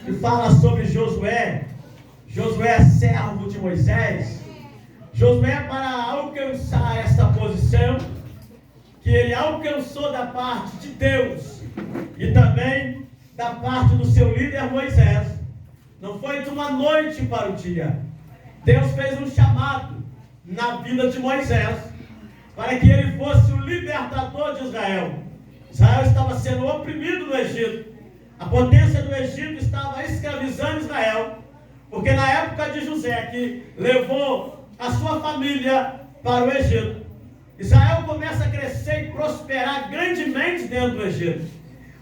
que fala sobre Josué. Josué é servo de Moisés. Josué, para alcançar essa posição que ele alcançou da parte de Deus e também da parte do seu líder Moisés, não foi de uma noite para o dia. Deus fez um chamado na vida de Moisés para que ele fosse o libertador de Israel. Israel estava sendo oprimido no Egito. A potência do Egito estava escravizando Israel, porque na época de José, que levou a sua família para o Egito, Israel começa a crescer e prosperar grandemente dentro do Egito.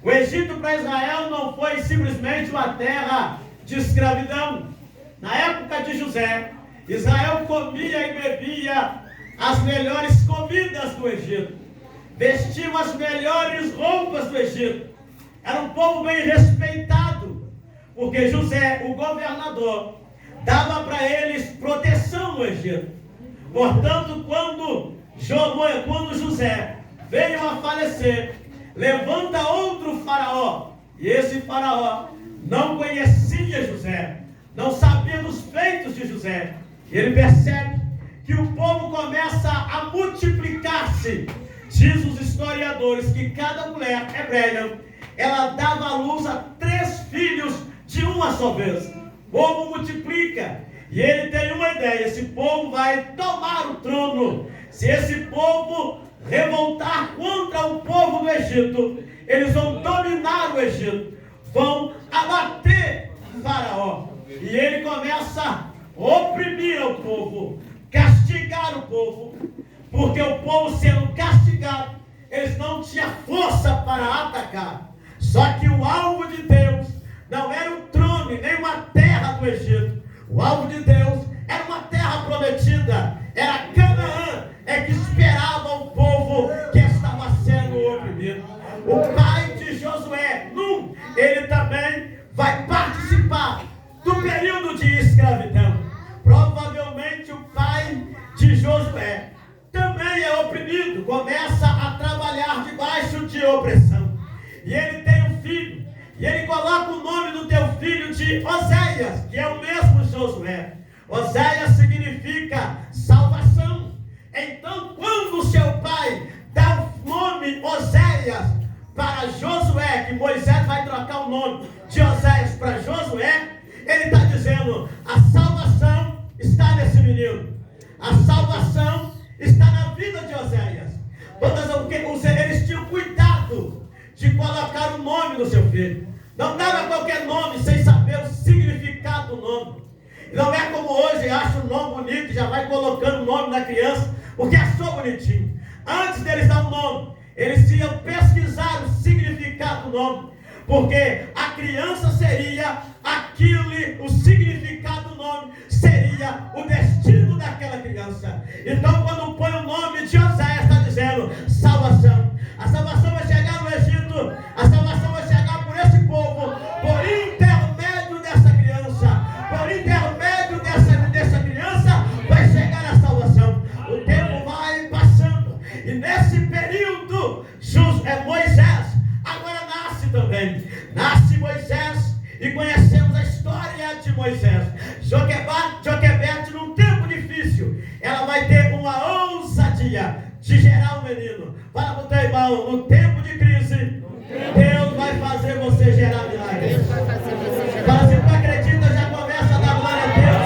O Egito para Israel não foi simplesmente uma terra de escravidão. Na época de José, Israel comia e bebia as melhores comidas do Egito, vestiam as melhores roupas do Egito. Era um povo bem respeitado, porque José, o governador, dava para eles proteção no Egito. Portanto, quando José veio a falecer, levanta outro faraó, e esse faraó não conhecia José, não sabia dos feitos de José. Ele percebe que o povo começa a multiplicar-se. Diz os historiadores que cada mulher hebreia, ela dava à luz a 3 filhos de uma só vez. O povo multiplica, e ele tem uma ideia: esse povo vai tomar o trono. Se esse povo revoltar contra o povo do Egito, eles vão dominar o Egito, vão abater Faraó. E ele começa a oprimir o povo, castigar o povo, porque o povo sendo castigado, eles não tinham força para atacar. Só que o alvo de Deus não era o trono e nem uma terra do Egito. O alvo de Deus era uma terra prometida, era Canaã, é que esperava o povo que estava sendo oprimido. O pai de Josué, Num, ele também vai participar do período de escravidão. Provavelmente o pai de Josué também é oprimido, começa a trabalhar debaixo de opressão. E ele tem um filho, e ele coloca o nome do teu filho de Oséias, que é o mesmo Josué. Oséias significa salvação. Então, quando o seu pai dá o nome Oséias para Josué, que Moisés vai trocar o nome de Oséias para Josué, ele está dizendo: a salvação está nesse menino, a salvação está na vida de Oséias. Eles tinham cuidado de colocar o nome do seu filho. Não dava qualquer nome sem saber o significado do nome. Não é como hoje, acha o nome bonito e já vai colocando o nome da criança porque achou bonitinho. Antes deles dar o nome, eles iam pesquisar o significado do nome, porque a criança seria aquilo, o significado do nome seria o destino daquela criança. Então, quando põe o nome de Oséias, está dizendo salvação. A salvação vai chegar no Egito, a salvação vai chegar por esse povo, por intermédio dessa criança, por intermédio dessa criança vai chegar a salvação. O tempo vai passando, e nesse período, Moisés agora nasce também. Nasce Moisés, e conhecemos a história de Moisés. Joquebede, num tempo difícil, ela vai ter uma ousadia de gerar um menino. Fala para o teu irmão: no tempo de crise, Deus vai fazer você gerar milagres. Fala, se tu acredita, já começa a dar glória a Deus.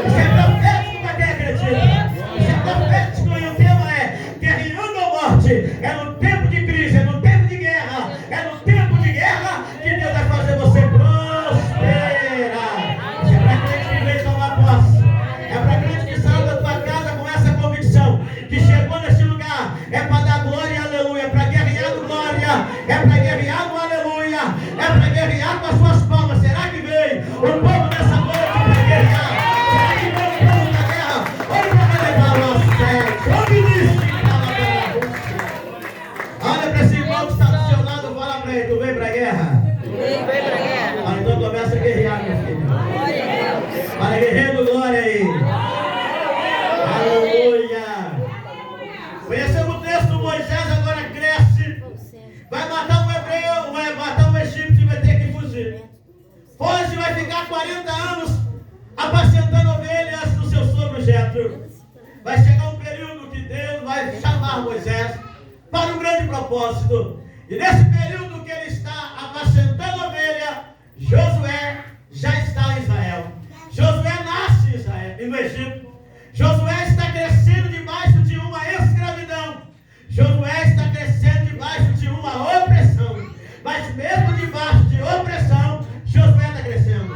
Isso é profético para quem acredita. Isso é profético, e o tema é guerreando a morte. É no tempo de crise, é no tempo de guerra, é no tempo de guerra que Deus vai fazer você prosperar. Isso é para crente que veio tomar posse. É para crente que saiu da tua casa com essa convicção, que chegou nesse lugar. É para dar glória, aleluia. É para guerrear no glória. É para guerrear no aleluia. É para guerrear com as suas palmas. Será que veio o povo nessa noite para guerrear? Será que veio o povo da guerra? Ou para levar o assédio? Ou ministro que estava na Olha para esse irmão que está do seu lado, fala para ele: tu veio para a guerra? Vem para a guerra. Mas então começa a guerrear, meu filho. Glória a Deus. Para guerreiro, glória aí. Aleluia. Conhecemos o texto. Moisés agora cresce, vai matar um hebreu, vai matar um egípcio e vai ter que fugir. Foge vai ficar 40 anos apacentando ovelhas do seu sogro Jetro. Vai chegar um período que Deus vai chamar Moisés para um grande propósito. E nesse período que ele está apacentando ovelha, Josué já está em Israel. Josué nasce em Israel e no Egito. Josué está crescendo debaixo de uma escravidão. Josué está crescendo debaixo de uma opressão. Mas mesmo debaixo de opressão, Josué está crescendo.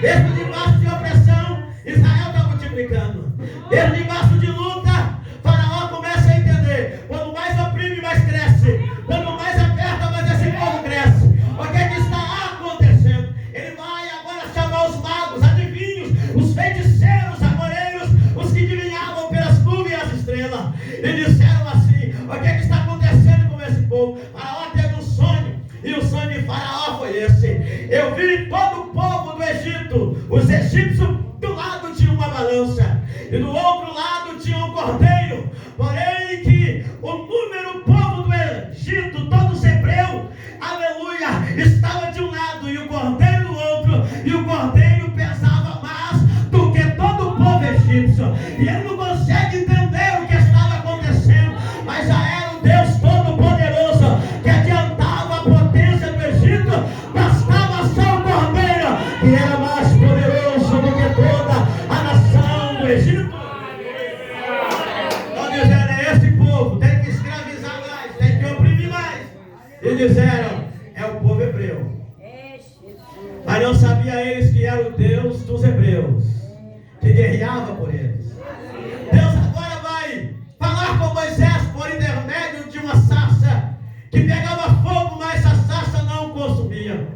Mesmo debaixo de opressão, Israel está multiplicando. Mesmo debaixo de luta, Faraó começa a entender. Quanto mais oprime, mais cresce. Quanto mais aperta, mais esse povo cresce. O que é que está acontecendo? Ele vai agora chamar os magos, adivinhos, os feiticeiros, amoreiros, os que adivinhavam pelas nuvens e as estrelas. E disseram assim: o que é que está acontecendo com esse povo? Faraó teve um sonho. E o sonho de Faraó foi esse: eu vi todo o povo do Egito, os egípcios do lado tinham uma balança, e do outro lado tinha um cordeiro. Porém que o número, o povo do Egito, todos hebreus, aleluia, estava de um lado e o cordeiro do outro, e o cordeiro pesava mais do que todo o povo egípcio. E ele não consegue entender o que estava acontecendo, mas já era um Deus todo-poderoso que adiantava a potência do Egito. Bastava só o cordeiro, que era mais poderoso do que toda a nação do Egito. Então disseram: é esse povo, tem que escravizar mais, tem que oprimir mais. E disseram: é o povo hebreu. Mas não sabia eles que era o Deus dos hebreus, que guerreava por eles. Deus agora vai falar com Moisés por intermédio de uma sarça que pegava fogo, mas a sarça não consumia.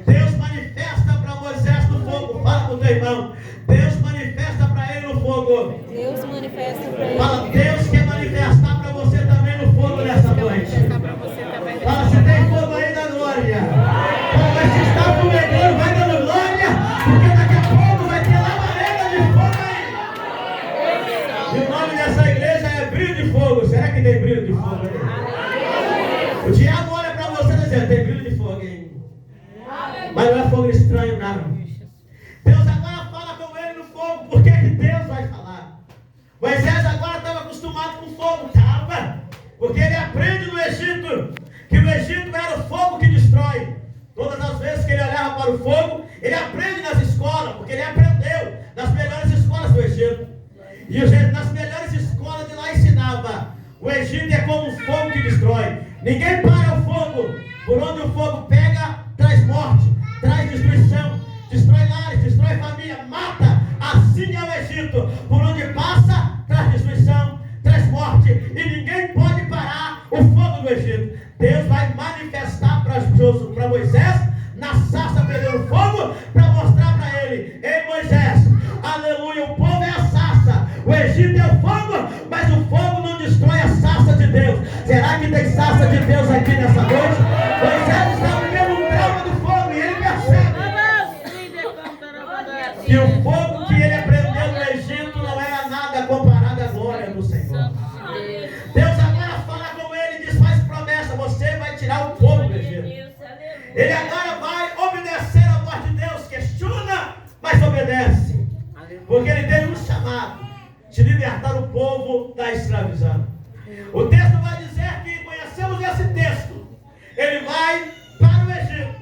Deus manifesta para Moisés no fogo. Fala com o teu irmão: Deus manifesta para ele no fogo. Deus manifesta para ele. Fala: Deus quer manifestar para você também no fogo nessa noite. Fala: se tem fogo aí, dá glória. Fala: mas se está fumegando, vai dando glória, porque daqui a pouco vai ter labareda de fogo aí. E o nome dessa igreja é Brilho de Fogo. Será que tem brilho de fogo aí? O diabo olha para você e diz: tem brilho de fogo aí. Mas não é fogo estranho, não. Deus agora fala com ele no fogo. Por que Deus vai falar? Moisés agora estava acostumado com fogo. Estava. Porque ele aprende no Egito que o Egito era o fogo que destrói. Todas as vezes que ele olhava para o fogo, ele aprende nas escolas, porque ele aprendeu nas melhores escolas do Egito. E nas melhores escolas de lá ensinava: o Egito é como um fogo que destrói. Ninguém para o fogo. Por onde o fogo pega, traz morte, traz destruição, destrói lares, destrói família, mata. Assim é o Egito. Por onde passa, traz destruição, traz morte. E ninguém pode parar o fogo do Egito. Deus vai manifestar para Moisés na sarça pegando fogo, para mostrar para ele: ei Moisés, aleluia, o povo é a sarça, o Egito é o fogo, mas o fogo não destrói a sarça de Deus. Será que tem sarça de Deus aqui nessa noite? Moisés está vivendo um trauma do fogo e ele percebe que o fogo que ele aprendeu no Egito não era nada comparado à glória do Senhor. Deus agora fala com ele e diz: faz promessa, você vai tirar o povo do Egito. Ele agora vai obedecer a voz de Deus, questiona, mas obedece. Porque ele teve um chamado de libertar o povo da escravidão. O texto vai dizer que conhecemos esse texto. Ele vai para o Egito,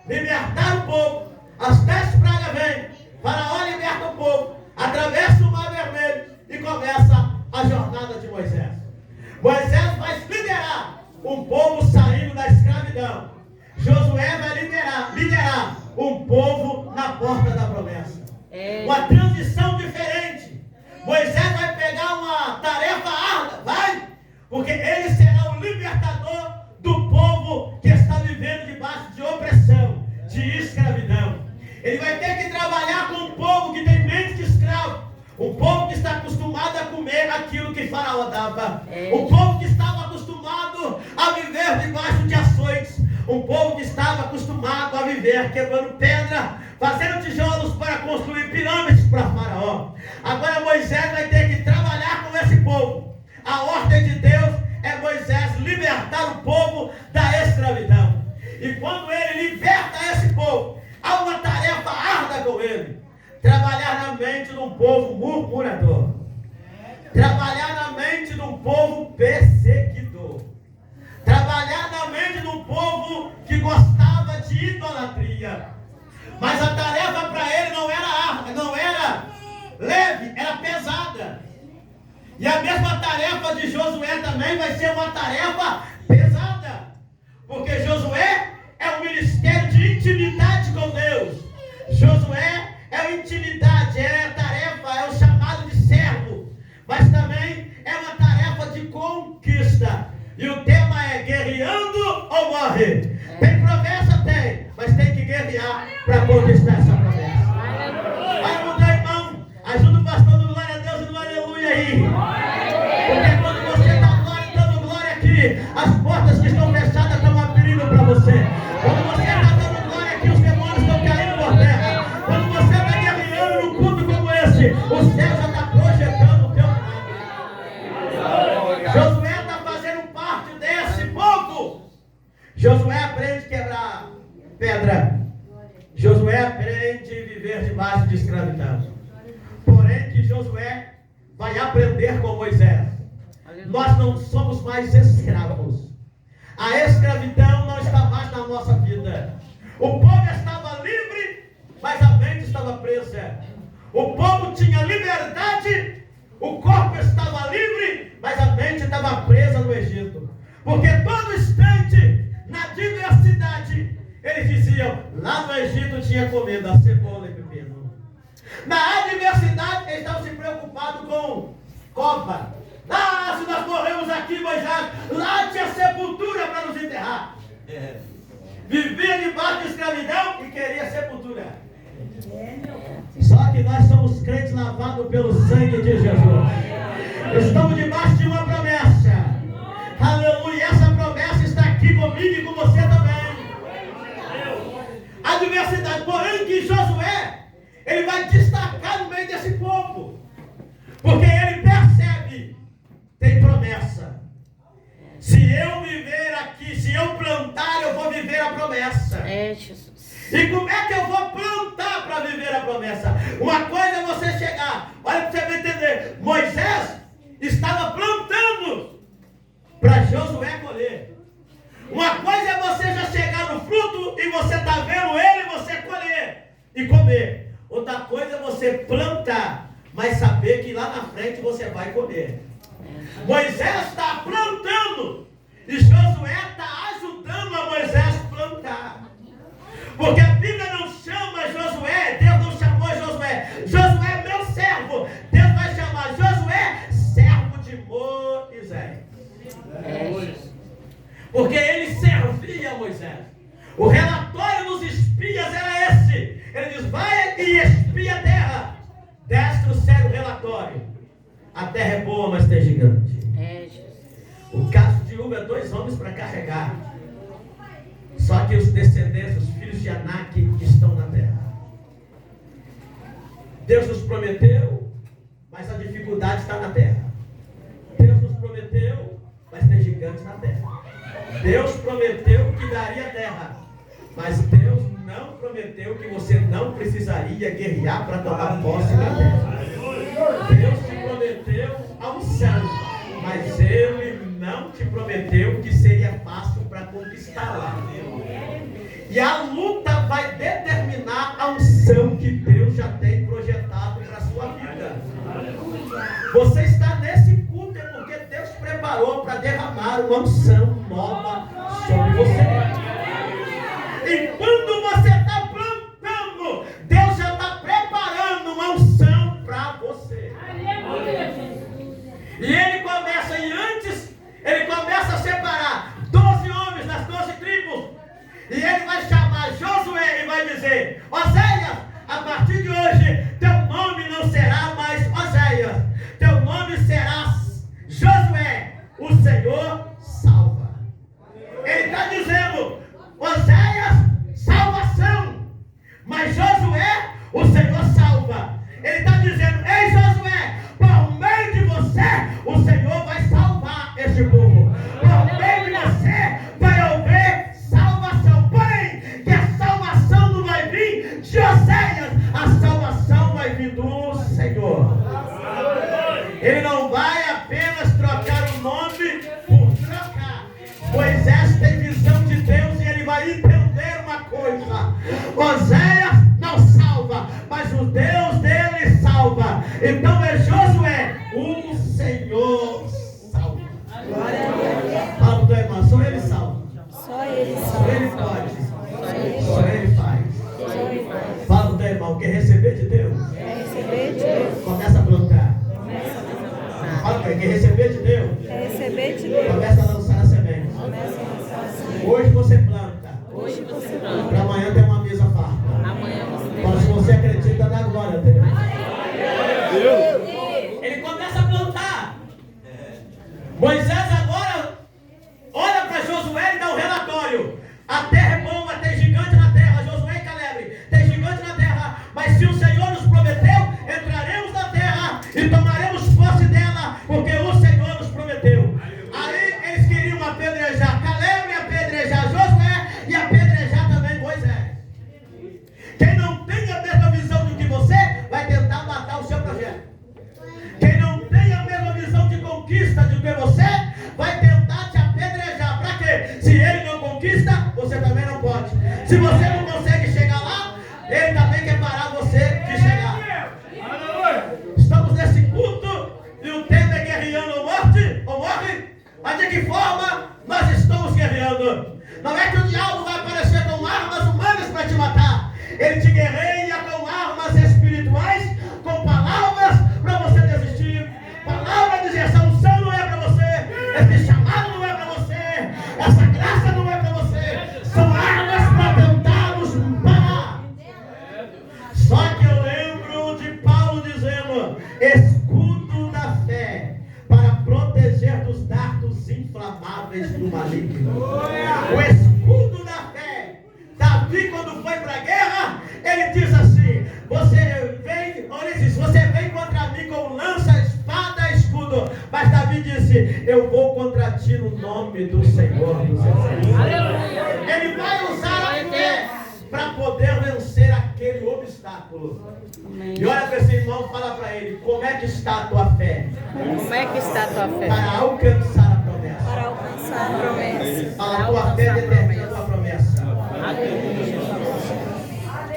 libertar o povo. As 10 pragas vêm, Faraó liberta o povo, atravessa o Mar Vermelho e começa a jornada de Moisés. Moisés vai liderar um povo saindo da escravidão. Josué vai liderar um povo na porta da promessa. Uma transição diferente. Moisés vai pegar uma tarefa árdua, vai, porque ele será o libertador do povo que está vivendo debaixo de opressão, de escravidão. Ele vai ter que trabalhar com um povo que tem mente de escravo, um povo que está acostumado a comer aquilo que Faraó dava, um povo que estava acostumado a viver debaixo de açoites, um povo que estava acostumado a viver quebrando pedra, fazendo tijolos para construir pirâmides para Faraó. Agora Moisés vai ter que trabalhar com esse povo. A ordem de Deus é Moisés libertar o povo da escravidão. E quando ele liberta esse povo, há uma tarefa mente de um povo murmurador. Trabalhar na mente de um povo perseguidor. Trabalhar na mente de um povo que gostava de idolatria. Mas a tarefa para ele não era leve, era pesada. E a mesma tarefa de Josué também vai ser uma tarefa pesada. Porque Josué é um ministério de intimidade com Deus. Josué é uma intimidade, é a tarefa, é o chamado de servo. Mas também é uma tarefa de conquista. E o tema é guerreando ou morre. Tem promessa? Tem. Mas tem que guerrear para conquistar essa promessa. Vai mudar, irmão. Ajuda o pastor do glória a Deus e do aleluia aí. Porque quando você está glória, dando glória aqui, as portas que estão fechadas estão abrindo para você. Quando você está dando glória aqui, os demônios estão caindo por terra. Quando você está guerreando num culto como esse, o céu já está projetando o teu nome. Josué está fazendo parte desse povo. Josué aprende a quebrar pedra. Josué aprende a viver debaixo de escravidão. Porém que Josué vai aprender com Moisés. Nós não somos mais escravos. A escravidão não está mais na nossa vida. O povo estava livre, mas a mente estava presa. O povo tinha liberdade, o corpo estava livre, mas a mente estava presa no Egito. Porque todo instante, na diversidade, eles diziam, lá no Egito tinha comida, cebola e pepino. Na adversidade, eles estavam se preocupados com cova. Ah, se nós morremos aqui, Moisés, lá tinha sepultura para nos enterrar. Vivia debaixo de escravidão e queria sepultura. Só que nós somos crentes lavados pelo sangue de Jesus. Estamos debaixo de uma promessa. Aleluia, essa promessa está aqui comigo e com você também. A adversidade, porém que Josué, ele vai destacar no meio desse povo. Porque ele percebe, tem promessa. Se eu viver aqui, se eu plantar, eu vou viver a promessa. Jesus. E como é que eu vou plantar para viver a promessa? Uma coisa é você chegar, olha para você entender, Moisés estava plantando para Josué colher. Uma coisa é você já chegar no fruto e você está vendo ele, você colher e comer. Outra coisa é você plantar, mas saber que lá na frente você vai colher. Moisés está plantando e Josué está ajudando a Moisés plantar. Porque a Bíblia não chama Josué, Deus não chamou Josué. Josué é meu servo. Deus vai chamar Josué servo de Moisés. Porque ele servia a Moisés. O relatório dos espias era esse. Ele diz, vai e espia a terra. Desce o sério relatório. A terra é boa, mas tem gigante. O caso de Uva é 2 homens para carregar. Só que os descendentes, os filhos de Anak, estão na terra. Deus nos prometeu, mas a dificuldade está na terra. Deus nos prometeu, mas tem gigantes na terra. Deus prometeu que daria terra, mas Deus não prometeu que você não precisaria guerrear para tomar posse da terra. Deus te prometeu a unção, mas Ele não te prometeu que seria fácil para conquistá-la. E a luta vai determinar a unção que Deus já tem projetado para a sua vida. Você está nesse culto é porque Deus preparou para derramar uma unção nova sobre você. E quando você está plantando, Deus já está preparando uma unção para você. E Ele começa, e antes, Ele começa a separar 12 homens das 12 tribos. E Ele vai chamar Josué e vai dizer, Oséias, a partir de hoje, teu nome não será mais Oséias. Teu nome será Josué, o Senhor salva. Ele está dizendo, Oséias, salvação. Mas Josué, o Senhor salva. Ele está dizendo, ei Josué, por meio de você, o Senhor vai salvar este povo. Por meio de você, vai haver salvação. Porém, que a salvação não vai vir de Oséias, a salvação vai vir do salva. Oséias não salva, mas o Deus dele salva. Então é Josué, o Senhor salva. Fala pro teu irmão, só ele salva. Só ele Só salva. ele pode. Só ele faz. Fala pro teu irmão, quer receber de Deus? Quer receber de Deus. Começa a plantar. Fala pra ele, quer receber de Deus? Quer receber de Deus. Começa a lançar a semente. Começa a lançar assim. Hoje você planta. Hoje você Para planta. amanhã tem uma mesa farta. Amanhã você tem. Mas se você acredita, dá glória a Deus. Ele começa a plantar. Moisés agora olha para Josué e dá um relatório. A terra é boa, tem gigante na terra. Josué e Caleb, tem gigante na terra. Mas se o Senhor nos prometeu, entraremos na terra e tomaremos posse dela, porque o Senhor nos prometeu. Aí eles queriam apedrejar Caleb, apedrejar Josué e apedrejar também Moisés. Quem não tem a mesma visão do que você, vai tentar matar o seu projeto. Quem não tem a mesma visão de conquista do que você, vai tentar te apedrejar. Para quê? Se ele não conquista, você também não pode. Se você não consegue chegar lá, ele também quer parar você de chegar. Estamos nesse culto e o tema é guerreando ou morte, ou morre. Mas de que forma nós estamos guerreando? Não é que o diabo vai aparecer com armas humanas para te matar. Ele te guerreia com armas espirituais, com palavras para você desistir. Palavra de dizer, essa unção não é para você, esse chamado não é para você, essa graça não é para você. São armas para tentar nos parar. Só que eu lembro de Paulo dizendo: escudo da fé para proteger dos dardos inflamáveis do maligno. O escudo da fé. Davi, quando foi para a guerra, ele diz assim: você vem contra mim com lança, espada, escudo. Mas Davi disse: eu vou contra ti no nome do Senhor dos Exércitos. Ele vai usar a fé para poder vencer aquele obstáculo. E olha para esse irmão e fala para ele: como é que está a tua fé? Como é que está a tua fé? Para alcançar a promessa. Para alcançar a promessa. Fala, a tua fé determina a tua promessa.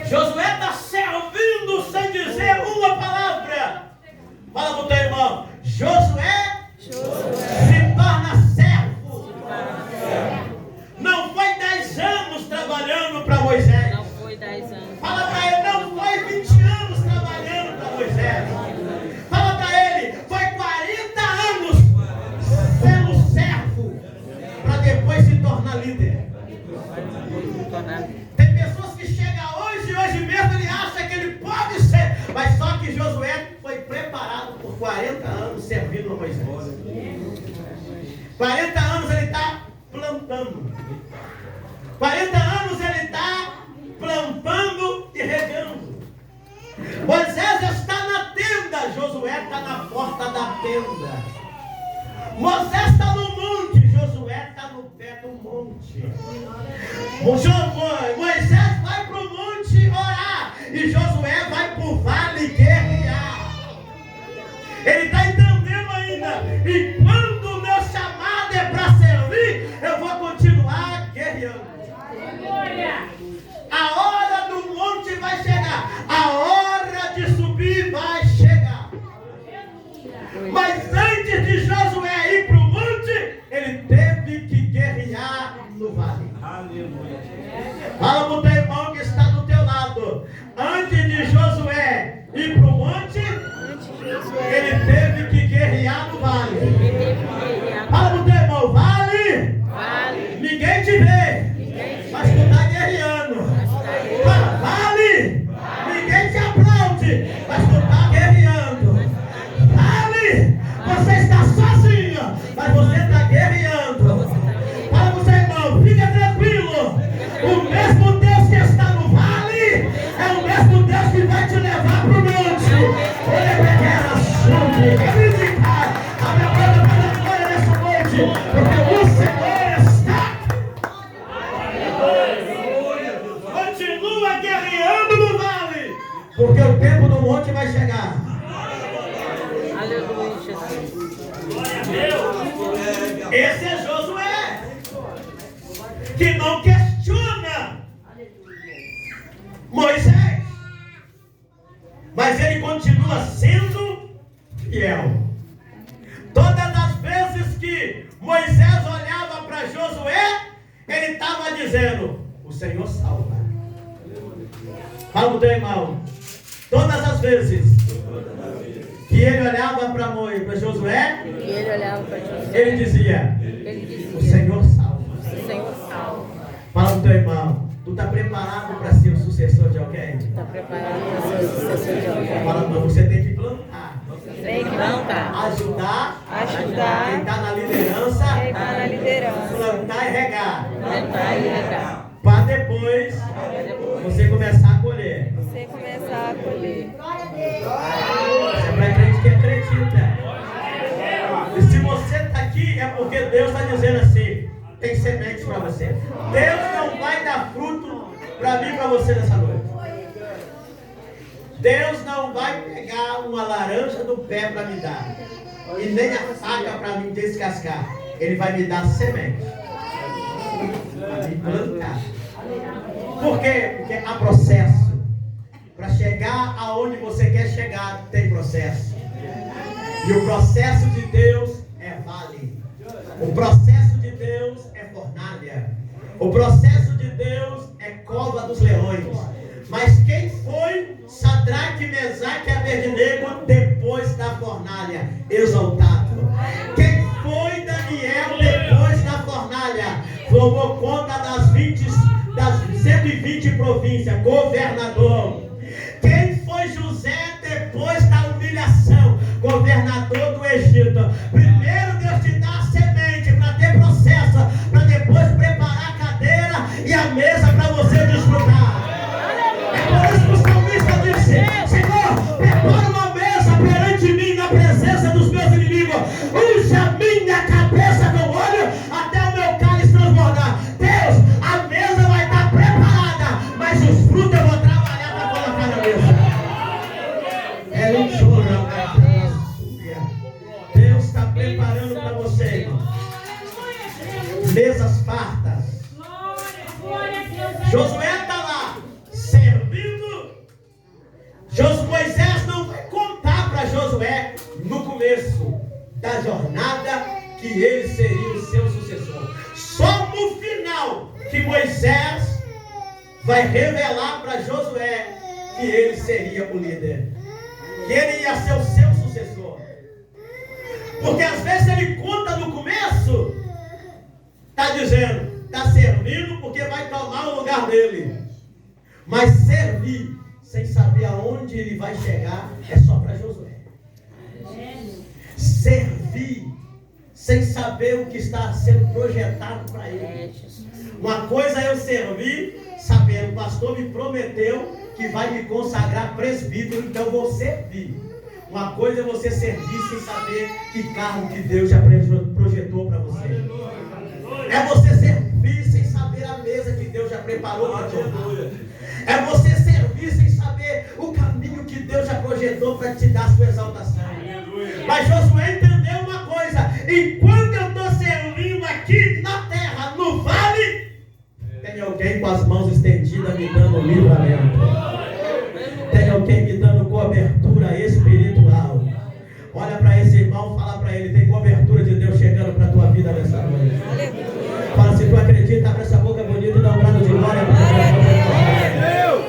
Josué está servindo sem dizer uma palavra. Fala para o teu irmão: Josué se torna servo. Não foi 10 anos trabalhando para Moisés. Não foi 10 anos. Fala para ele: não foi 20 anos trabalhando para Moisés. Fala para ele: foi 40 anos sendo servo para depois se tornar líder. Tem pessoas que chegam hoje mesmo ele acha que ele pode ser, mas só que Josué foi preparado por 40 anos servindo a Moisés. 40 anos ele está plantando. 40 anos ele está plantando e regando. Moisés está na tenda, Josué está na porta da tenda. Moisés está no monte, Josué está no pé do monte. Moisés vai para o monte orar e Josué vai para o vale guerrear. Ele está entendendo ainda. E quando o meu chamado é para servir, eu vou continuar guerreando. A hora do monte vai chegar. A hora de subir vai chegar. Mas antes de Josué ir para o monte, ele teve que guerrear no vale. Fala para o teu irmão que está do teu lado. Antes de Josué ir para o monte, ele teve que guerrear no vale. Fala para o teu irmão: vale, ninguém te vê, mas tu está guerreando. Fala: vale, ninguém te aplaude, mas tu está guerreando. Vale, você está sozinho, mas você está guerreando. Fala para o seu irmão: fica tranquilo. O mesmo Deus que está no vale é o mesmo Deus que vai te levar para o monte. Ele é guerra santa. A minha boca para a glória nessa noite, porque o Senhor está. Continua guerreando no vale, porque o tempo do monte vai chegar. Aleluia, Jesus. Esse é Josué, que não questiona continua sendo fiel. Todas as vezes que Moisés olhava para Josué, ele estava dizendo: o Senhor salva. Fala para o teu irmão. Todas as vezes que ele olhava para Josué, ele dizia: o Senhor salva. O Senhor salva. Fala para o teu irmão. Tu está preparado para ser o sucessor de alguém? Está preparado para ser o sucessor de alguém? Fala, não, você tem que plantar. Tem que plantar. Ajudar. Ajudar. Quem está na liderança. Quem está na liderança. Plantar e regar. Plantar e regar. Para depois você começar a colher. Você começar a colher. Você é crente que acredita. E se você está aqui, é porque Deus está dizendo assim: tem sementes para você. Deus não vai dar fruto para mim e para você nessa noite. Deus não vai pegar uma laranja do pé para me dar, e nem a faca para me descascar. Ele vai me dar semente para me plantar. Por quê? Porque há processo. Para chegar aonde você quer chegar, tem processo. E o processo de Deus é vale. O processo de Deus é fornalha. O processo de Deus é cova dos leões. Mas quem foi Sadraque, Mesaque e Abednego depois da fornalha? Exaltado. Quem foi Daniel depois da fornalha? Tomou conta das 120 províncias, governador. Quem foi José depois da humilhação? Governador do Egito. Primeiro Deus te dá a semente para ter processo, para depois preparar a cadeira e a mesa para você desfrutar. É por isso que o salmista disse: Senhor, prepara uma mesa perante mim na presença dos meus inimigos. Unja a minha cabeça com óleo até o meu cálice transbordar. Deus, a mesa vai estar preparada, mas os frutos eu vou trabalhar para colocar na mesa. Deus está preparando para você, irmão, mesas fartas. Josué está lá servindo. Moisés não vai contar para Josué no começo da jornada que ele seria o seu sucessor. Só no final que Moisés vai revelar para Josué que ele seria o líder, que ele ia ser o seu sucessor. Porque às vezes ele conta no começo, está dizendo, está servindo porque vai tomar o lugar dele. Mas servir sem saber aonde ele vai chegar é só para Josué. Servir sem saber o que está sendo projetado para ele. Uma coisa é eu servir sabendo, o pastor me prometeu que vai me consagrar presbítero, então eu vou servir. Uma coisa é você servir sem saber que cargo que Deus já projetou para você. É você servir sem saber a mesa que Deus já preparou para te dar. É você servir sem saber o caminho que Deus já projetou para te dar a sua exaltação. Mas Josué entendeu uma coisa: enquanto eu estou servindo aqui na terra, no vale, tem alguém com as mãos estendidas me dando livramento. Tem alguém me dando cobertura espiritual. Olha para esse irmão, fala para ele: tem cobertura de Deus chegando para a tua vida nessa noite. Fala, se tu acredita, abre essa boca bonita e dá um brado de glória para Deus.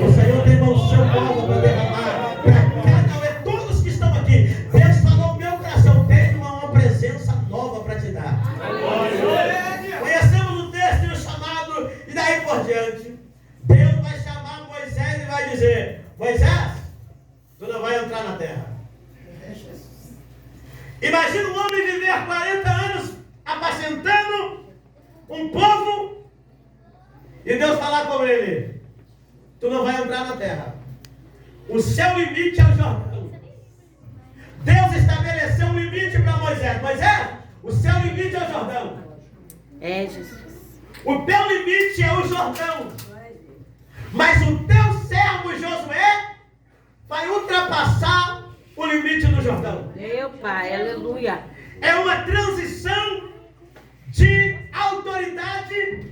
O Senhor tem mão seu povo para derramar para cada um, todos que estão aqui. Deus falou no meu coração: tem uma presença nova para te dar. Conhecemos o texto e o chamado, e daí por diante Deus vai chamar Moisés e vai dizer: Moisés, tu não vai entrar na terra. Imagina um homem viver 40 anos apacentando um povo e Deus falar com ele: tu não vai entrar na terra. O seu limite é o Jordão. Deus estabeleceu um limite para Moisés. Moisés, o seu limite é o Jordão. É, Jesus. O teu limite é o Jordão. Mas o teu servo Josué vai ultrapassar o limite do Jordão. Meu Pai, aleluia. É uma transição de autoridade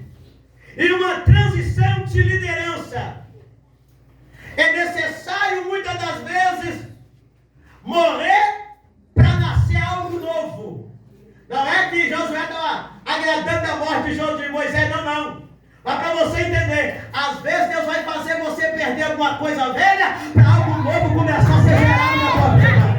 e uma transição de liderança. É necessário muitas das vezes morrer para nascer algo novo. Não é que Josué estava agradando a morte de Moisés, não. Mas para você entender, às vezes Deus vai fazer você perder alguma coisa velha para algo novo começar a ser gerado na tua vida.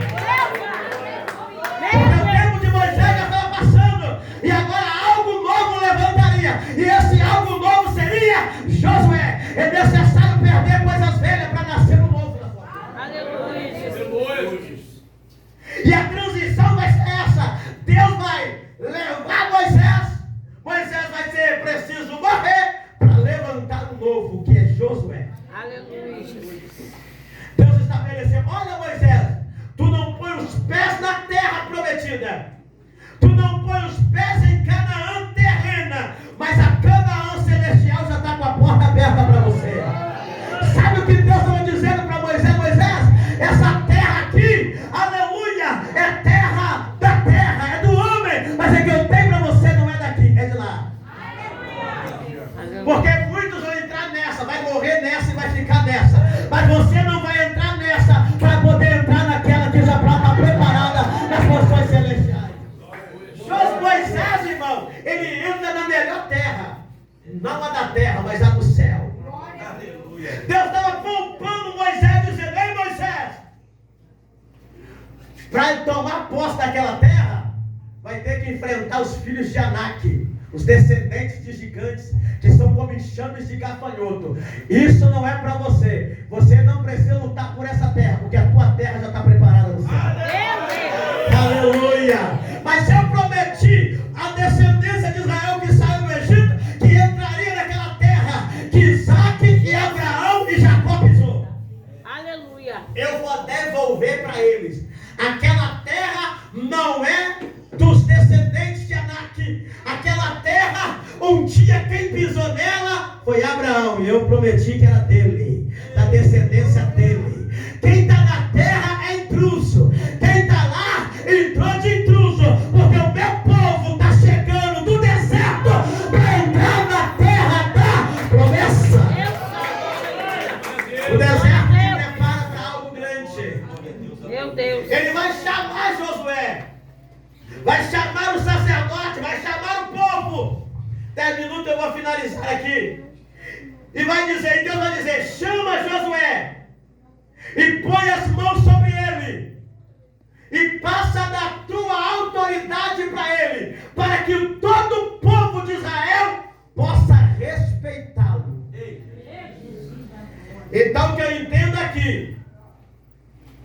Porque o tempo de Moisés já estava passando e agora algo novo levantaria. E esse algo novo seria Josué. É necessário perder coisas velhas para nascer um novo na tua vida. Aleluia. E a transição vai ser essa. Deus vai levar Moisés. Moisés vai ser preciso morrer para levantar um novo, que é Josué. Aleluia, Jesus. Deus estabeleceu: olha, Moisés, tu não põe os pés na terra prometida. Tu não põe os pés em Canaã terrena. Mas a Canaã celestial já está com a porta aberta para você. Sabe o que Deus estava dizendo para Moisés? Moisés, essa terra aqui, aleluia, é terra da terra, é do homem. Mas é que eu tenho para você não é daqui, é de lá. Porque muitos vão entrar nessa, vai morrer nessa e vai ficar nessa. Mas você não vai entrar nessa para poder entrar naquela que já está preparada nas posições celestiais. Moisés, irmão, ele entra na melhor terra. Não a da terra, mas a do céu. Deus estava poupando Moisés, dizendo: ei, Moisés, para ele tomar posse daquela terra, vai ter que enfrentar os filhos de Anak, os descendentes de gigantes, que são como enxames de gafanhoto. Isso não é para você. Você não precisa lutar por essa terra, porque a tua terra já está preparada no céu. Aleluia! Mas eu prometi à descendência de Israel que saiu do Egito, que entraria naquela terra que Isaac e Abraão e Jacó pisou. Aleluia. Eu vou devolver para eles. Aquela terra não é dos descendentes de Anak. Aquela terra, um dia quem pisou nela foi Abraão. E eu prometi que era dele, da descendência dele. Quem está na terra é intruso. Quem está lá entrou de intruso. Porque o meu povo está chegando do deserto para entrar na terra da promessa. O deserto te prepara para algo grande. Meu Deus. Ele vai chamar Josué, vai chamar o sacerdote, vai chamar o povo. 10 minutos eu vou finalizar aqui. E vai dizer, e Deus vai dizer: chama Josué e põe as mãos sobre ele e passa da tua autoridade para ele, para que todo o povo de Israel possa respeitá-lo. Então o que eu entendo aqui,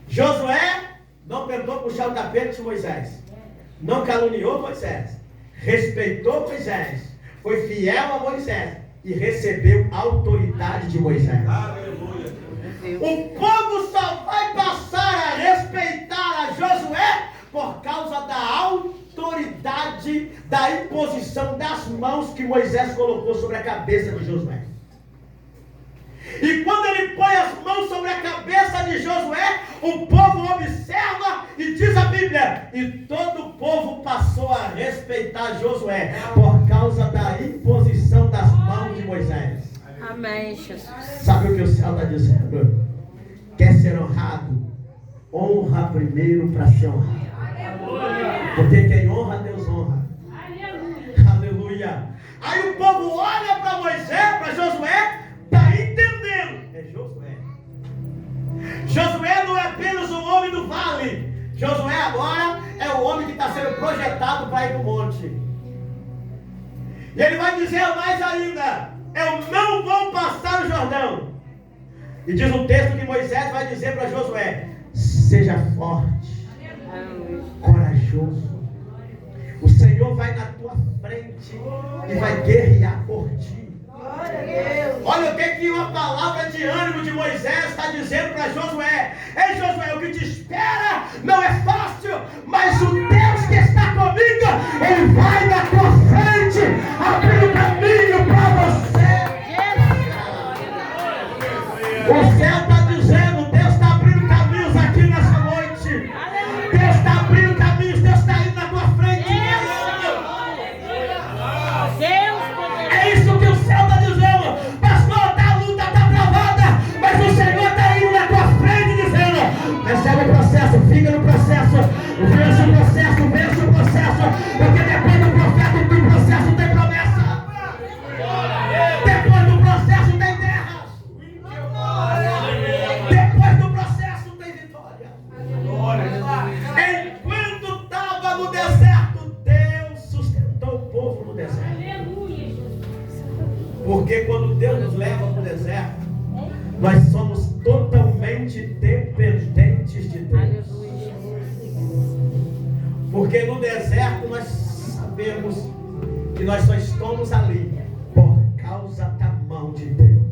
Josué não tentou puxar o tapete de Moisés, não caluniou Moisés, respeitou Moisés, foi fiel a Moisés e recebeu a autoridade de Moisés. Aleluia. O povo só vai passar a respeitar a Josué por causa da autoridade, da imposição das mãos que Moisés colocou sobre a cabeça de Josué. E quando ele põe as mãos sobre a cabeça de Josué, o povo observa e diz a Bíblia: e todo o povo passou a respeitar Josué por causa da imposição das mãos de Moisés. Amém, Jesus. Sabe o que o céu está dizendo? Quer ser honrado? Honra primeiro para ser honrado. Porque quem honra, Deus honra. Aleluia. Aí o povo olha para Moisés, para Josué, está entendendo. É Josué. Josué não é apenas o homem do vale. Josué agora é o homem que está sendo projetado para ir para o monte. E ele vai dizer mais ainda: eu não vou passar o Jordão. E diz o texto que Moisés vai dizer para Josué: seja forte, corajoso. O Senhor vai na tua frente e vai guerrear por ti. Olha o que uma palavra de ânimo de Moisés está dizendo para Josué. Ei, Josué, o que te espera não é fácil, mas o Deus que está comigo, Ele vai na tua frente, abrir o caminho para você. O céu está dizendo: Deus está abrindo caminhos aqui nessa noite. Deus está abrindo caminhos, Deus está indo na tua frente. É isso que o céu está dizendo. Pastor, a luta está travada, mas o Senhor está indo na tua frente dizendo: recebe o processo, fica no totalmente dependentes de Deus. Aleluia. Porque no deserto nós sabemos que nós só estamos ali por causa da mão de Deus.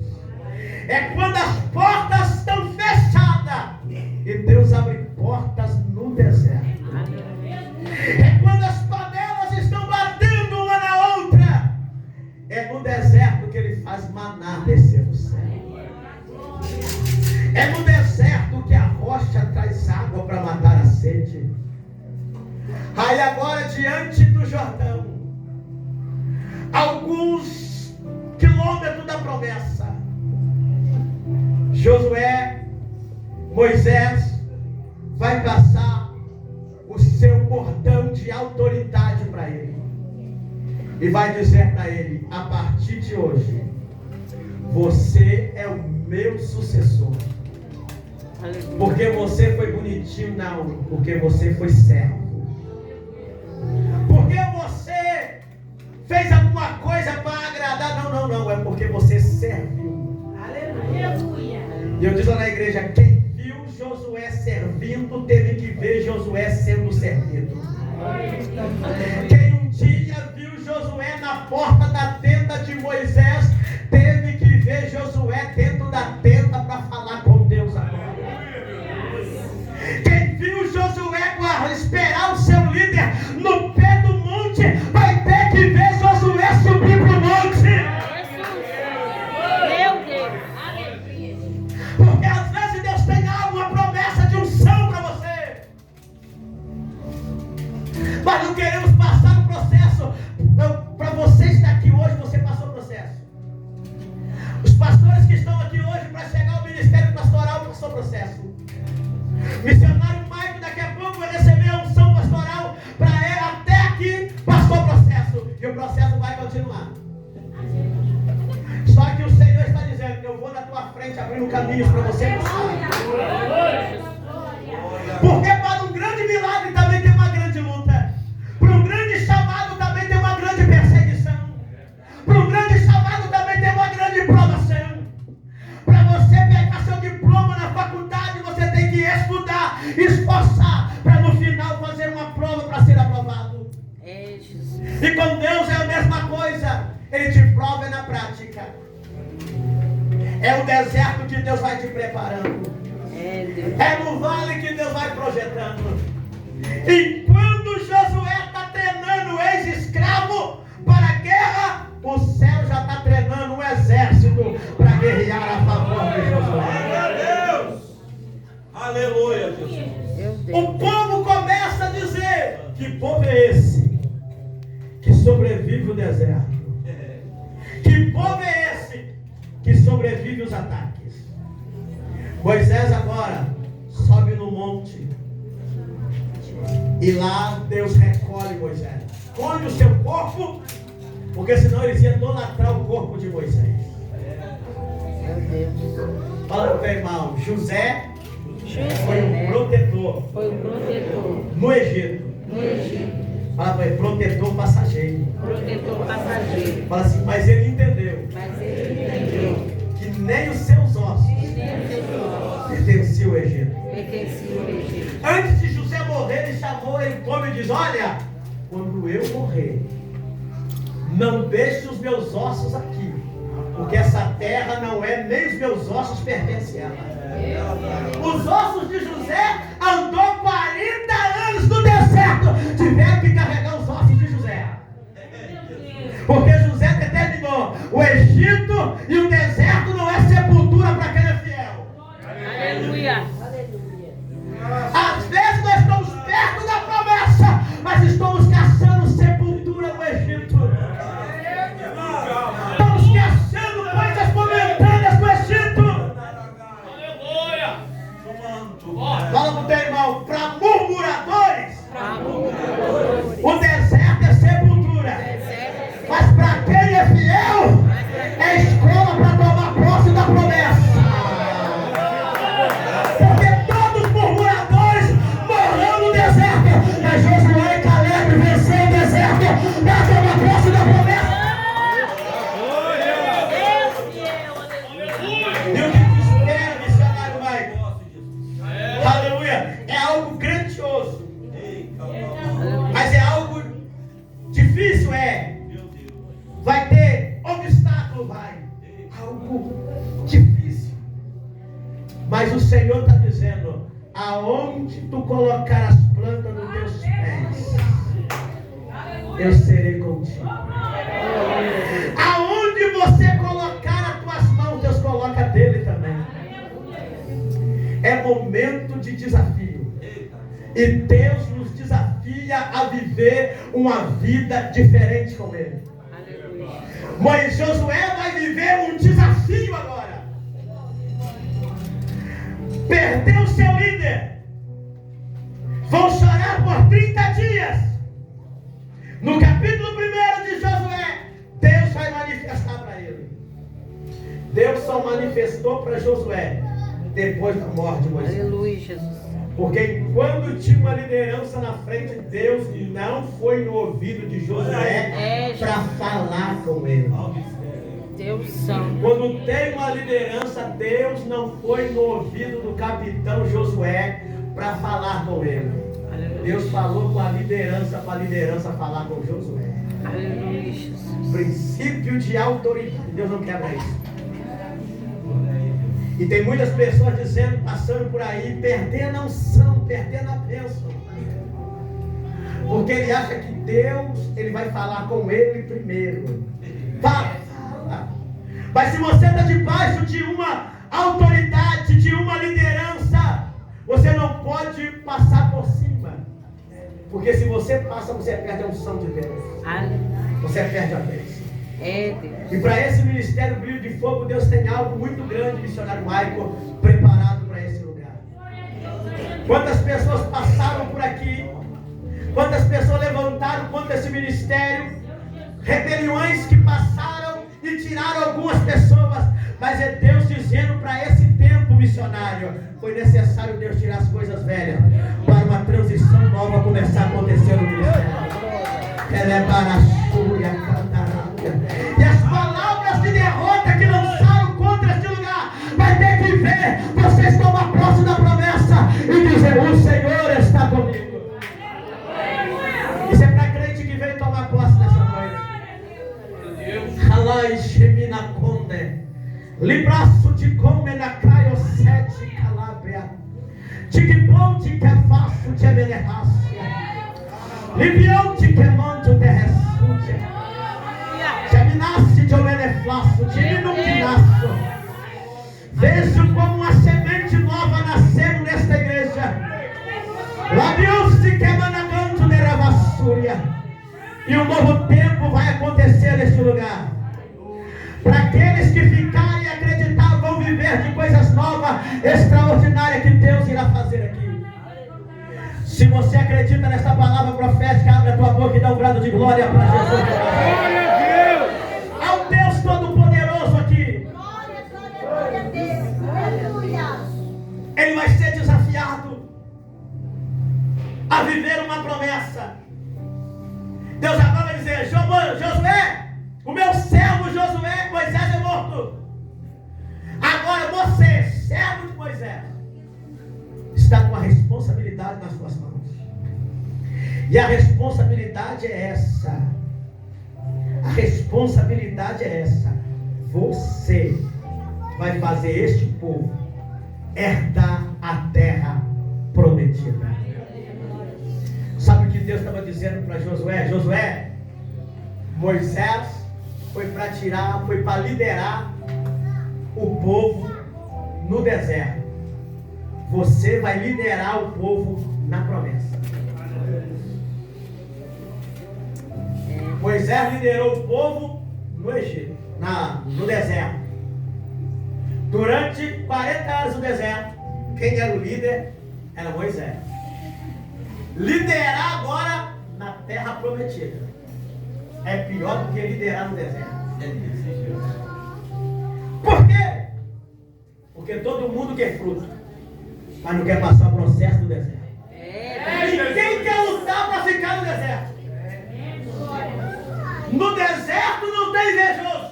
É quando as portas estão fechadas e Deus abre portas no deserto. É quando as panelas estão batendo uma na outra. É no deserto que Ele faz maná descer do céu. É no deserto que a rocha traz água para matar a sede. Aí agora diante do Jordão, alguns quilômetros da promessa, Josué, Moisés vai passar o seu cordão de autoridade para ele e vai dizer para ele: a partir de hoje você é o meu sucessor. Porque você foi bonitinho? Não, porque você foi servo. Porque você fez alguma coisa para agradar? Não, é porque você serviu. Aleluia. E eu disse lá na igreja: quem viu Josué servindo teve que ver Josué sendo servido. Quem um dia viu Josué na porta da tenda de Moisés teve que ver Josué dentro da tenda para falar com Deus agora. Quem viu Josué esperar o seu líder no pé do monte vai ter que ver Josué subir para o monte. Meu Deus. Porque às vezes Deus tem alguma promessa de unção para você, mas não queremos passar o processo. Para você estar aqui hoje, você passou o processo. Os pastores que estão aqui hoje para chegar ao ministério pastoral passou o processo. Missionário Maico daqui a pouco vai receber a unção pastoral para ele. Até aqui passou o processo e o processo vai continuar. Só que o Senhor está dizendo: eu vou na tua frente abrindo caminhos para você passar. Porque para um grande milagre também tem uma grande luta. Para um grande chamado também tem uma grande perseguição. Para um grande chamado também tem uma grande provação. Para você pegar seu diploma na faculdade, você tem que estudar, esforçar, para no final fazer uma prova para ser aprovado. É, Jesus. E com Deus é a mesma coisa. Ele te prova na prática. É o deserto que Deus vai te preparando. É no vale que Deus vai projetando. Enquanto Josué está treinando o ex-escravo para a guerra, o céu já está treinando um exército para guerrear a favor de Josué. Aleluia, Jesus. O povo começa a dizer: que povo é esse que sobrevive o deserto? Que povo é esse que sobrevive os ataques? Moisés agora sobe no monte e lá Deus recolhe Moisés. Esconde o seu corpo, porque senão eles iam idolatrar o corpo de Moisés. Meu Deus. Fala para o teu irmão: José foi um protetor. Foi o protetor. No Egito. No Egito. Fala para ele: protetor passageiro. Protetor passageiro. Fala assim: mas ele entendeu Mas ele entendeu que nem os seus ossos que nem os seus olhos pertenciam ao Egito. pertenciam ao Egito. Antes de José morrer, ele chamou ele como e diz: olha, quando eu morrer, não deixe os meus ossos aqui, porque essa terra não é, nem os meus ossos pertencem a ela. Os ossos de José andou 40 anos no deserto, tiveram que carregar os ossos de José, porque José determinou: o Egito e o deserto não é sepultura para quem é fiel. Aleluia. Às vezes nós estamos perto da promessa, mas estamos caçando sepultura no Egito. Estamos caçando coisas momentâneas no Egito. Aleluia. Fala para o teu irmão: para murmuradores, o deserto é sepultura, mas para quem é fiel, é escola para tomar posse da promessa. Mas o Senhor está dizendo: aonde tu colocar as plantas dos teus pés, eu serei contigo. Aonde você colocar as tuas mãos, Deus coloca dele também. É momento de desafio. E Deus nos desafia a viver uma vida diferente com Ele. Mas Josué vai viver um desafio agora. Perdeu seu líder. Vão chorar por 30 dias. No capítulo 1 de Josué, Deus vai manifestar para ele. Deus só manifestou para Josué depois da morte de Moisés. Aleluia, Jesus. Porque enquanto tinha uma liderança na frente, Deus não foi no ouvido de Josué para falar com ele. Deus santo. Quando tem uma liderança, Deus não foi no ouvido do capitão Josué para falar com ele. Deus falou com a liderança para a liderança falar com Josué. Aleluia, Jesus. Princípio de autoridade. Deus não quebra isso. E tem muitas pessoas dizendo, passando por aí, perdendo a unção, perdendo a bênção. Porque ele acha que Deus, ele vai falar com ele primeiro. Fala. Mas se você está debaixo de uma autoridade, de uma liderança, você não pode passar por cima. Porque se você passa, você perde a unção de Deus. Você perde a bênção. Deus. E para esse ministério Brilho de Fogo, Deus tem algo muito grande, missionário Michael, preparado para esse lugar. Quantas pessoas passaram por aqui? Quantas pessoas levantaram contra esse ministério? Rebeliões que passaram e tiraram algumas pessoas. Mas é Deus dizendo para esse tempo missionário: foi necessário Deus tirar as coisas velhas para uma transição nova começar a acontecer no ministério. Ela é para a súria, e as palavras de derrota que lançaram contra este lugar, vai ter que ver vocês tomar posse da promessa e dizer: o Senhor está comigo. Isso é para crente que veio tomar posse nessa noite. Halai Shemina Conde, Libraço de Comenacaio Sete Calabria, Tiquiponte que faço de Emenerrácia, Libiante que manto de Ressúcia. Nasce de Omeneflaço, Divino que nasço. Vejo como uma semente nova nascendo nesta igreja. Labiou-se que emanaganto de Ravassúria. E um novo tempo vai acontecer neste lugar. Para aqueles que ficarem e acreditar, vão viver de coisas novas, extraordinárias que Deus irá fazer aqui. Se você acredita nessa palavra profética, abre a tua boca e dá um grado de glória para Jesus. Deus Todo-Poderoso aqui. Ele vai ser desafiado a viver uma promessa. Deus agora vai dizer: Josué, o meu servo Josué, Moisés é morto. Agora você, servo de Moisés, está com a responsabilidade nas suas mãos. E a responsabilidade é essa. A responsabilidade é essa. Você vai fazer este povo herdar a terra prometida. Sabe o que Deus estava dizendo para Josué? Josué, Moisés foi para liderar o povo no deserto. Você vai liderar o povo na promessa. Moisés liderou o povo no Egito, no deserto. Durante 40 anos no deserto, quem era o líder era Moisés. Liderar agora na terra prometida é pior do que liderar no deserto. Por quê? Porque todo mundo quer fruto, mas não quer passar o processo do deserto. Ninguém quer lutar para ficar no deserto. No deserto não tem invejoso.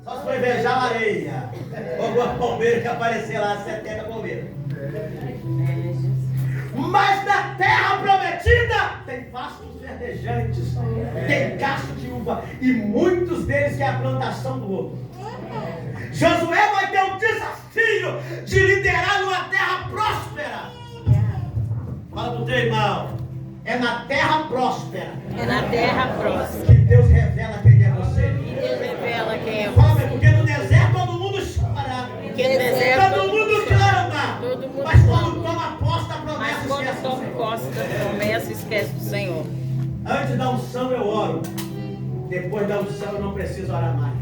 Só se for invejar a areia. Ou alguma palmeira que aparecer lá, 70 palmeiras. Mas na terra prometida tem pastos verdejantes, tem cacho de uva, e muitos deles que é a plantação do outro. Josué vai ter o desafio de liderar numa terra próspera. Fala pro teu irmão. É na terra próspera. É na terra próxima. Que Deus revela quem é você. E Deus revela quem é Sabe, você. porque no deserto todo mundo chora. Porque no deserto Todo mundo clama. todo mundo Mas quando clama. toma posse da Mas promessa, quando esquece do toma Senhor. posse da promessa, esquece do Senhor. Antes da unção eu oro. Depois da unção eu não preciso orar mais.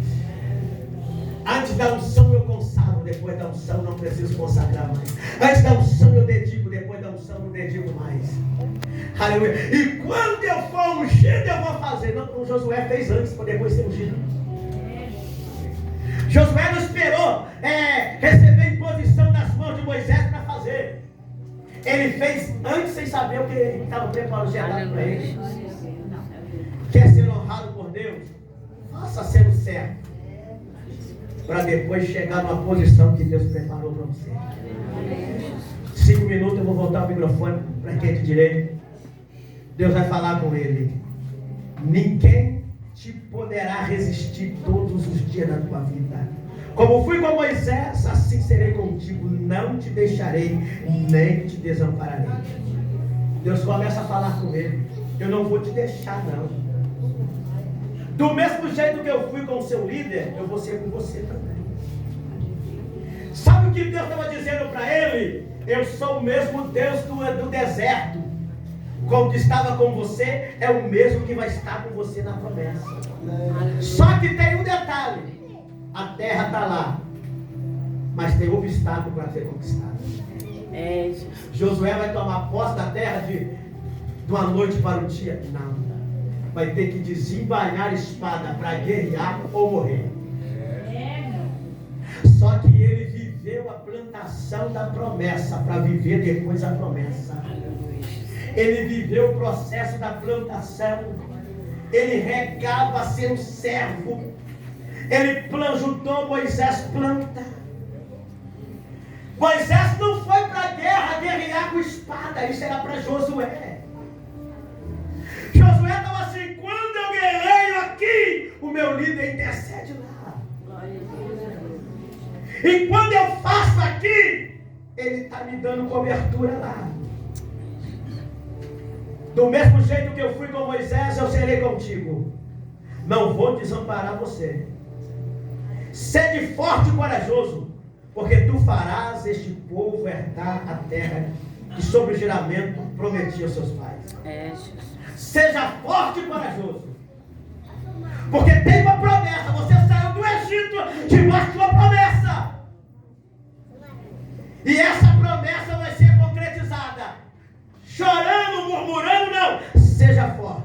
Antes da unção eu consagro. Depois da unção eu não preciso consagrar mais. Antes da unção eu dedico. Depois da unção eu não dedico mais. Aleluia. E quando eu for ungido eu vou fazer. Não, como Josué fez antes para depois ser ungido. Josué não esperou receber imposição das mãos de Moisés para fazer. Ele fez antes sem saber o que ele estava preparando para ele. Quer ser honrado por Deus? Faça sendo certo. Para depois chegar numa posição que Deus preparou para você. 5 minutos eu vou voltar o microfone para quem te direi. Deus vai falar com ele. Ninguém te poderá resistir todos os dias da tua vida. Como fui com Moisés, assim serei contigo. Não te deixarei, nem te desampararei. Deus começa a falar com ele. Eu não vou te deixar, não. Do mesmo jeito que eu fui com o seu líder, eu vou ser com você também. Sabe o que Deus estava dizendo para ele? Eu sou o mesmo Deus do deserto. Como que estava com você, é o mesmo que vai estar com você na promessa. Só que tem um detalhe. A terra está lá. Mas tem obstáculo para ser conquistado. Josué vai tomar posse da terra de uma noite para o dia? Não. Vai ter que desembainhar a espada para guerrear ou morrer. Só que ele viveu a plantação da promessa para viver depois a promessa. Ele viveu o processo da plantação. Ele regava sendo servo. Ele ajudou Moisés planta. Moisés não foi para a guerra guerrear com espada. Isso era para Josué. Josué estava assim: quando eu guerreio aqui, o meu líder intercede lá. E quando eu faço aqui, ele está me dando cobertura lá. Do mesmo jeito que eu fui com Moisés, eu serei contigo. Não vou desamparar você. Sede forte e corajoso, porque tu farás este povo herdar a terra que sobre o juramento prometi aos seus pais. Seja forte e corajoso, porque tem uma promessa. Você saiu do Egito debaixo de uma promessa, e essa promessa vai ser concretizada. Chorando, murmurando, não. Seja forte.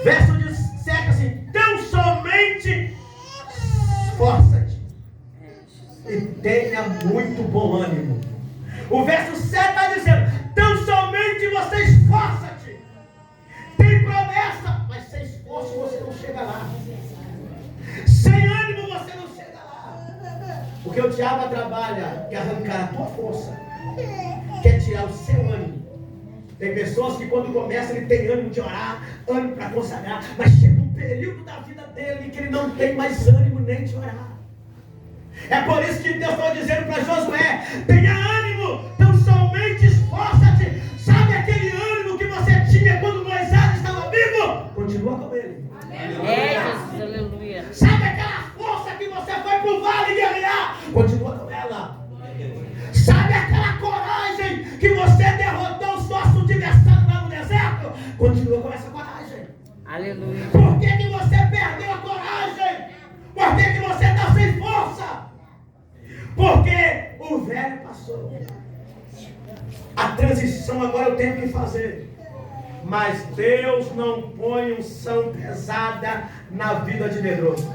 Verso 17 assim: tão somente esforça-te e tenha muito bom ânimo. O verso 7 está dizendo: tão somente você esforça-te. Tem promessa, mas sem esforço você não chega lá. Sem ânimo você não chega lá. Porque o diabo trabalha e arrancar a tua força. Quer tirar o seu ânimo. Tem pessoas que quando começa ele tem ânimo de orar, ânimo para consagrar, mas chega um período da vida dele que ele não tem mais ânimo nem de orar. É por isso que Deus está dizendo para Josué: tenha ânimo, tão somente esforça-te. Sabe aquele ânimo que você tinha quando Moisés estava vivo? Continua com ele. Jesus, aleluia. Sabe aquela força que você foi para o vale guerrear? Continua com ela. Sabe aquela coragem que você derrotou os nossos adversários lá no deserto? Continua com essa coragem. Aleluia. Por que você perdeu a coragem? Por que você está sem força? Porque o velho passou. A transição agora eu tenho que fazer. Mas Deus não põe unção pesada na vida de medroso.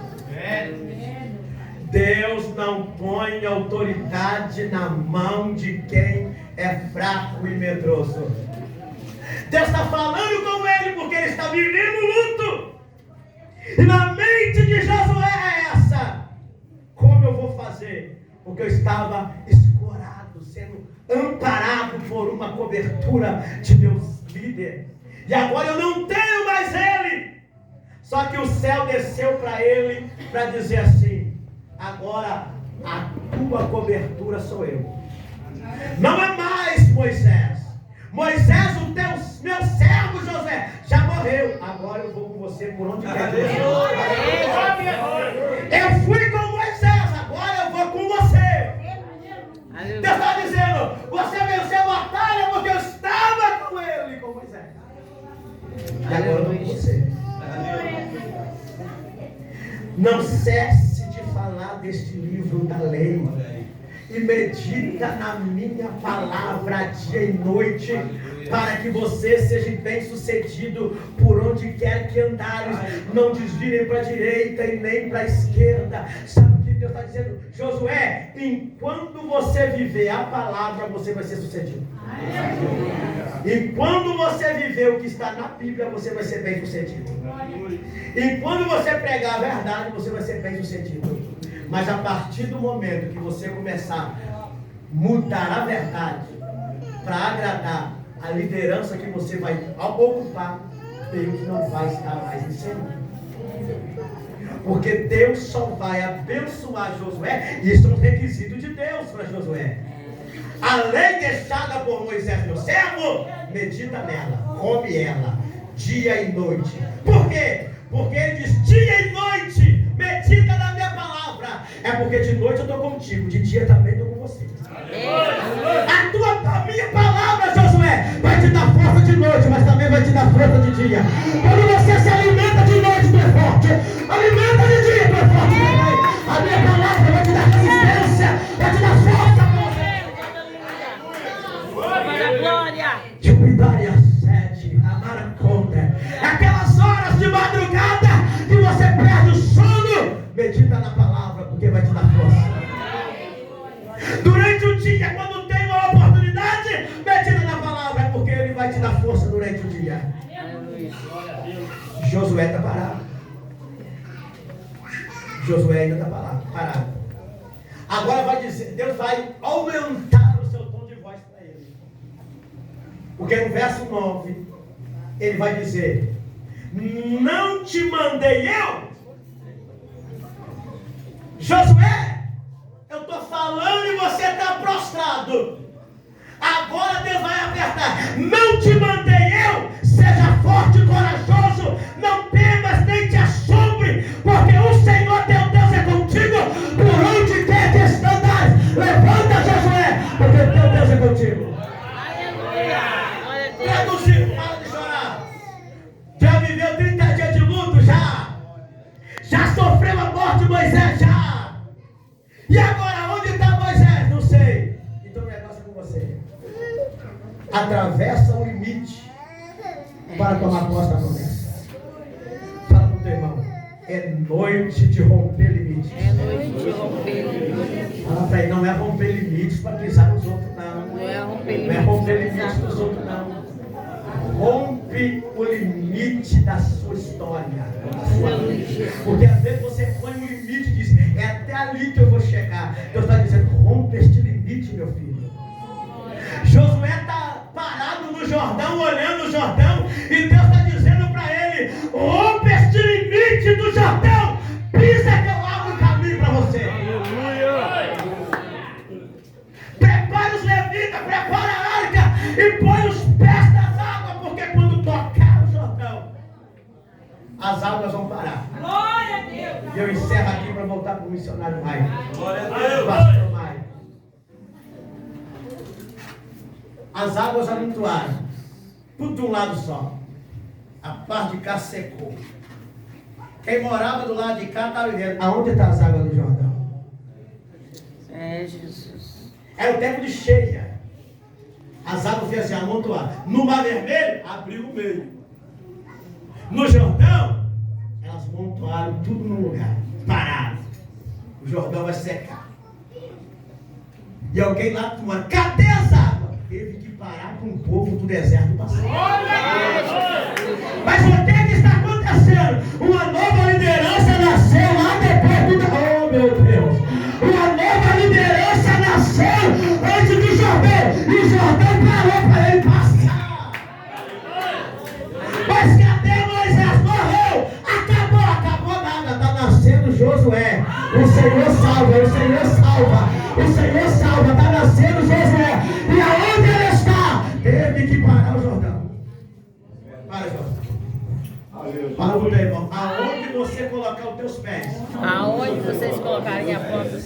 Deus não põe autoridade na mão de quem é fraco e medroso. Deus está falando com ele porque ele está vivendo luto. E na mente de Josué é essa: como eu vou fazer? Porque eu estava escorado, sendo amparado por uma cobertura de meus líderes. E agora eu não tenho mais ele. Só que o céu desceu para ele para dizer assim: agora a tua cobertura sou eu. Não é mais Moisés. Moisés, meu servo Josué, já morreu. Agora eu vou com você por onde quer que você vá. Eu fui com Moisés, agora eu vou com você. Deus está dizendo, você venceu a batalha porque eu estava com ele e com Moisés. E agora eu vou com você. Não cesse de falar deste livro da lei e medita na minha palavra dia e noite, para que você seja bem sucedido por onde quer que andares. Não desvie nem para a direita e nem para a esquerda. Sabe o que Deus está dizendo? Josué, enquanto você viver a palavra, você vai ser sucedido. E quando você viver o que está na Bíblia, você vai ser bem sucedido. E quando você pregar a verdade, você vai ser bem sucedido. Mas a partir do momento que você começar a mudar a verdade para agradar a liderança que você vai ocupar, Deus não vai estar mais em cima. Porque Deus só vai abençoar Josué, e isso é um requisito de Deus para Josué. A lei deixada por Moisés, meu servo, medita nela, come ela, dia e noite. Por quê? Porque ele diz dia e noite, medita na minha palavra. É porque de noite eu estou contigo, de dia também estou com você. A minha palavra, Josué, vai te dar força de noite, mas também vai te dar força de dia. Quando você se alimenta de noite, tu é forte. Alimenta de dia, tu é forte também. A minha palavra vai te dar resistência, vai te dar força. Glória. De cuidar e a sede, amar a conta. Aquelas horas de madrugada que você perde o sono, medita na palavra, porque vai te dar força. Durante o dia, quando tem uma oportunidade, medita na palavra, porque ele vai te dar força durante o dia. Josué está parado. Josué ainda está parado. Agora vai dizer, Deus vai aumentar o seu tom de voz para ele. Porque no verso 9, ele vai dizer: não te mandei eu? Josué, eu estou falando e você está prostrado. Agora Deus vai apertar. Não te mandei eu? Seja forte e corajoso. Não temas nem te assombre, porque o Senhor teu Deus é contigo por onde quer que andares. Levanta, Josué, porque teu Deus é contigo. Traduzido, para de chorar. Já viveu 30 dias de luto? Já sofreu a morte de Moisés? Já. E agora, onde está Moisés? Não sei. Então o negócio é com você. Atravessa o limite para tomar posse da promessa. Fala pro teu irmão: é noite de romper limites. É noite de romper limites. Fala para ele: não é romper limites para pisar nos outros, não. Não é romper Não é romper limites dos outros, não. Rompe o limite da sua história, da sua vida. Porque às vezes você põe um limite e diz: é até ali que eu vou chegar. Deus está dizendo: rompe este limite, meu filho. Josué está parado no Jordão, olhando o Jordão, e Deus está dizendo para ele: rompe este limite do Jordão, pisa que eu abro o caminho para você. Prepara os levitas, prepara a arca e põe os pés nas águas, porque quando tocar o Jordão, as águas vão parar. Glória a Deus. E eu encerro aqui para voltar para o missionário Maio. Glória a Deus. Pastor Maio. As águas amontoaram, tudo de um lado só. A parte de cá secou. Quem morava do lado de cá estava vivendo. Aonde estão as águas do Jordão? É Jesus. Era o tempo de cheia. As águas fizeram assim, amontoar. No Mar Vermelho, abriu o meio. No Jordão, elas amontoaram tudo no lugar. Pararam. O Jordão vai secar. E alguém lá tomando: cadê as águas? Teve que parar com o povo do deserto passar. Mas o que está acontecendo? Uma nova liderança nasceu lá depois do... Oh, meu Deus! Uma nova liderança nasceu antes do Jordão. E o Jordão parou para ele passar. Mas cadê Moisés? Morreu! Acabou nada. Está nascendo Josué. O Senhor sabe sendo Josué. E aonde ele está, teve que parar o Jordão. Para, Jordão. Para o teu irmão. Aonde você colocar os teus pés, Aonde vocês colocarem a ponta